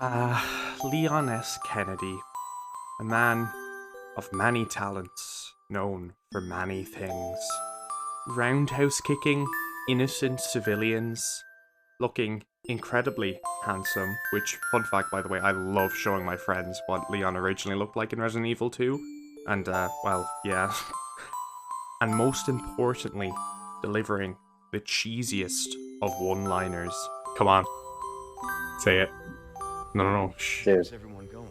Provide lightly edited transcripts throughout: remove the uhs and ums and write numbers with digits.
Leon S. Kennedy, a man of many talents, known for many things. Roundhouse kicking innocent civilians, looking incredibly handsome, which, fun fact by the way, I love showing my friends what Leon originally looked like in Resident Evil 2. And, well, yeah. And most importantly, delivering the cheesiest of one-liners. Come on. Say it. No, shh. Where's everyone going?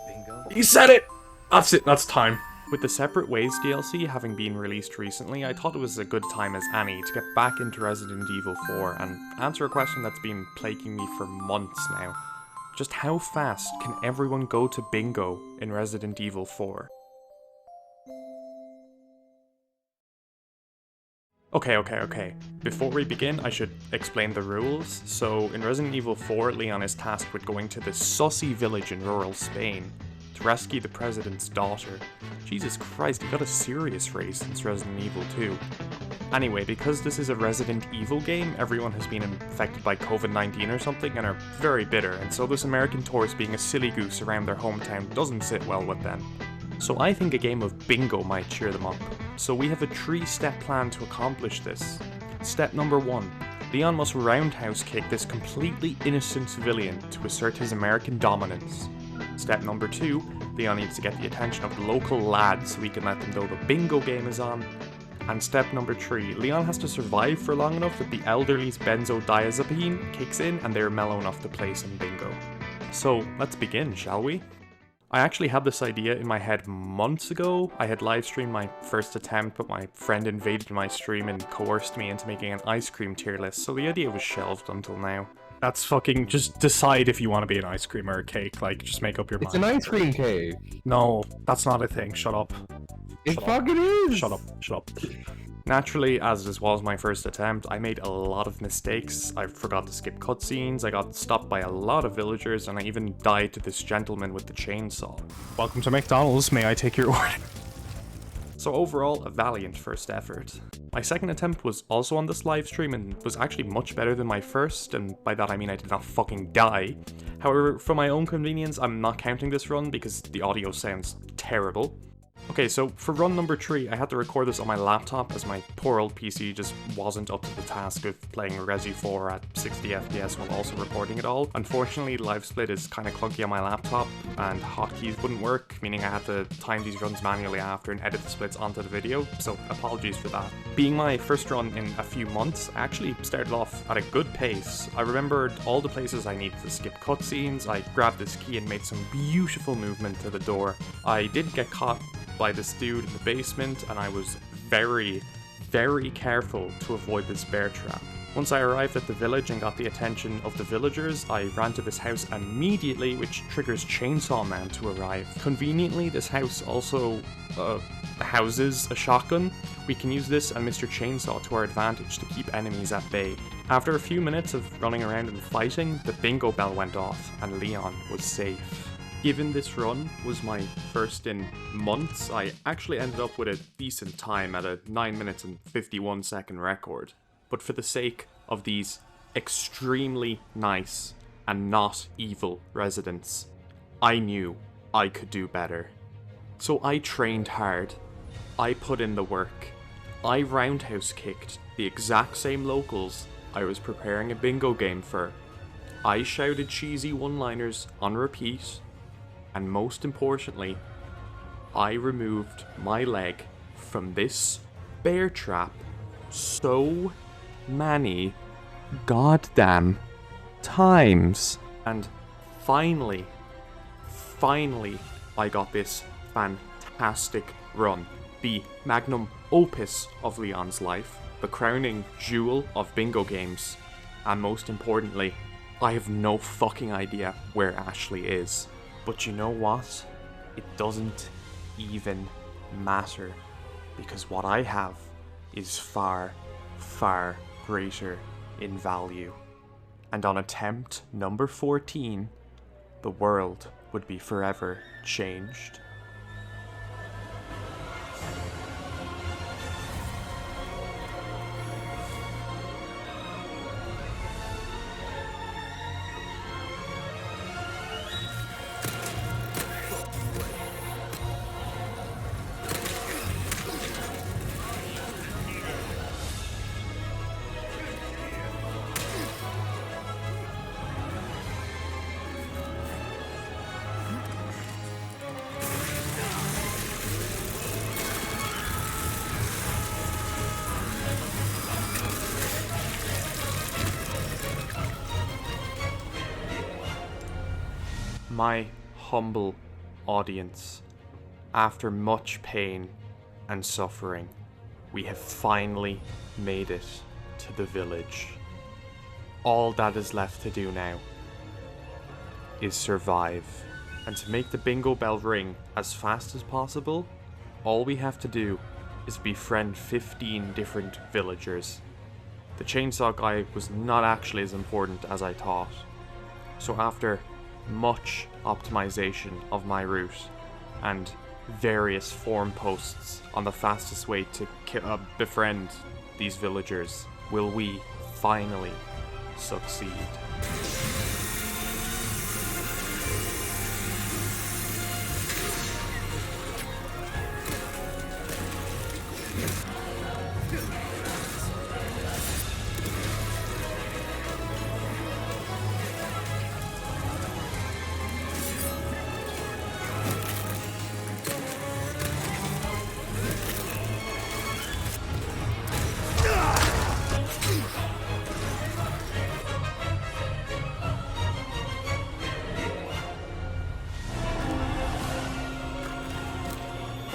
Bingo? You said it! That's it, that's time. With the Separate Ways DLC having been released recently, I thought it was a good time as any to get back into Resident Evil 4 and answer a question that's been plaguing me for months now. Just how fast can everyone go to bingo in Resident Evil 4? Okay. Before we begin, I should explain the rules. So, in Resident Evil 4, Leon is tasked with going to this sussy village in rural Spain to rescue the president's daughter. Jesus Christ, he got a serious race since Resident Evil 2. Anyway, because this is a Resident Evil game, everyone has been infected by COVID-19 or something and are very bitter, and so this American tourist being a silly goose around their hometown doesn't sit well with them. So I think a game of bingo might cheer them up. So we have a 3-step plan to accomplish this. Step number 1. Leon must roundhouse kick this completely innocent civilian to assert his American dominance. Step number 2. Leon needs to get the attention of the local lads so he can let them know the bingo game is on. And step number 3. Leon has to survive for long enough that the elderly's benzodiazepine kicks in and they're mellow enough to play some bingo. So let's begin, shall we? I actually had this idea in my head months ago. I had live streamed my first attempt, but my friend invaded my stream and coerced me into making an ice cream tier list, so the idea was shelved until now. That's fucking, just decide if you want to be an ice cream or a cake, like, just make up your mind. It's an ice cream cake. No, that's not a thing, shut up. It fucking is. Shut up. Naturally, as this was my first attempt, I made a lot of mistakes. I forgot to skip cutscenes, I got stopped by a lot of villagers, and I even died to this gentleman with the chainsaw. Welcome to McDonald's, may I take your order? So overall, a valiant first effort. My second attempt was also on this live stream and was actually much better than my first, and by that I mean I did not fucking die. However, for my own convenience, I'm not counting this run because the audio sounds terrible. Okay, so for run number 3, I had to record this on my laptop as my poor old PC just wasn't up to the task of playing Resi 4 at 60 FPS while also recording it all. Unfortunately, Live Split is kind of clunky on my laptop and hotkeys wouldn't work, meaning I had to time these runs manually after and edit the splits onto the video, so apologies for that. Being my first run in a few months, I actually started off at a good pace. I remembered all the places I needed to skip cutscenes, I grabbed this key and made some beautiful movement to the door. I did get caught by this dude in the basement, and I was very careful to avoid this bear trap. Once I arrived at the village and got the attention of the villagers, I ran to this house immediately, which triggers Chainsaw Man to arrive. Conveniently, this house also houses a shotgun. We can use this and Mr. Chainsaw to our advantage to keep enemies at bay. After a few minutes of running around and fighting, the bingo bell went off and Leon was safe. Given this run was my first in months, I actually ended up with a decent time at a 9 minutes and 51 second record. But for the sake of these extremely nice and not evil residents, I knew I could do better. So I trained hard, I put in the work, I roundhouse kicked the exact same locals I was preparing a bingo game for, I shouted cheesy one-liners on repeat, and most importantly, I removed my leg from this bear trap so many goddamn times. And finally, I got this fantastic run. The magnum opus of Leon's life, the crowning jewel of bingo games, and most importantly, I have no fucking idea where Ashley is. But you know what? It doesn't even matter, because what I have is far greater in value. And on attempt number 14, the world would be forever changed. My humble audience, after much pain and suffering, we have finally made it to the village. All that is left to do now is survive. And to make the bingo bell ring as fast as possible, all we have to do is befriend 15 different villagers. The chainsaw guy was not actually as important as I thought. So after much optimization of my route and various forum posts on the fastest way to befriend these villagers, will we finally succeed.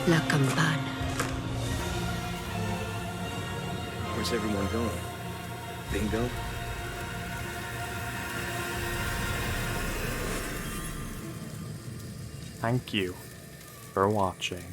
La campana. Where's everyone going? Bingo? Thank you for watching.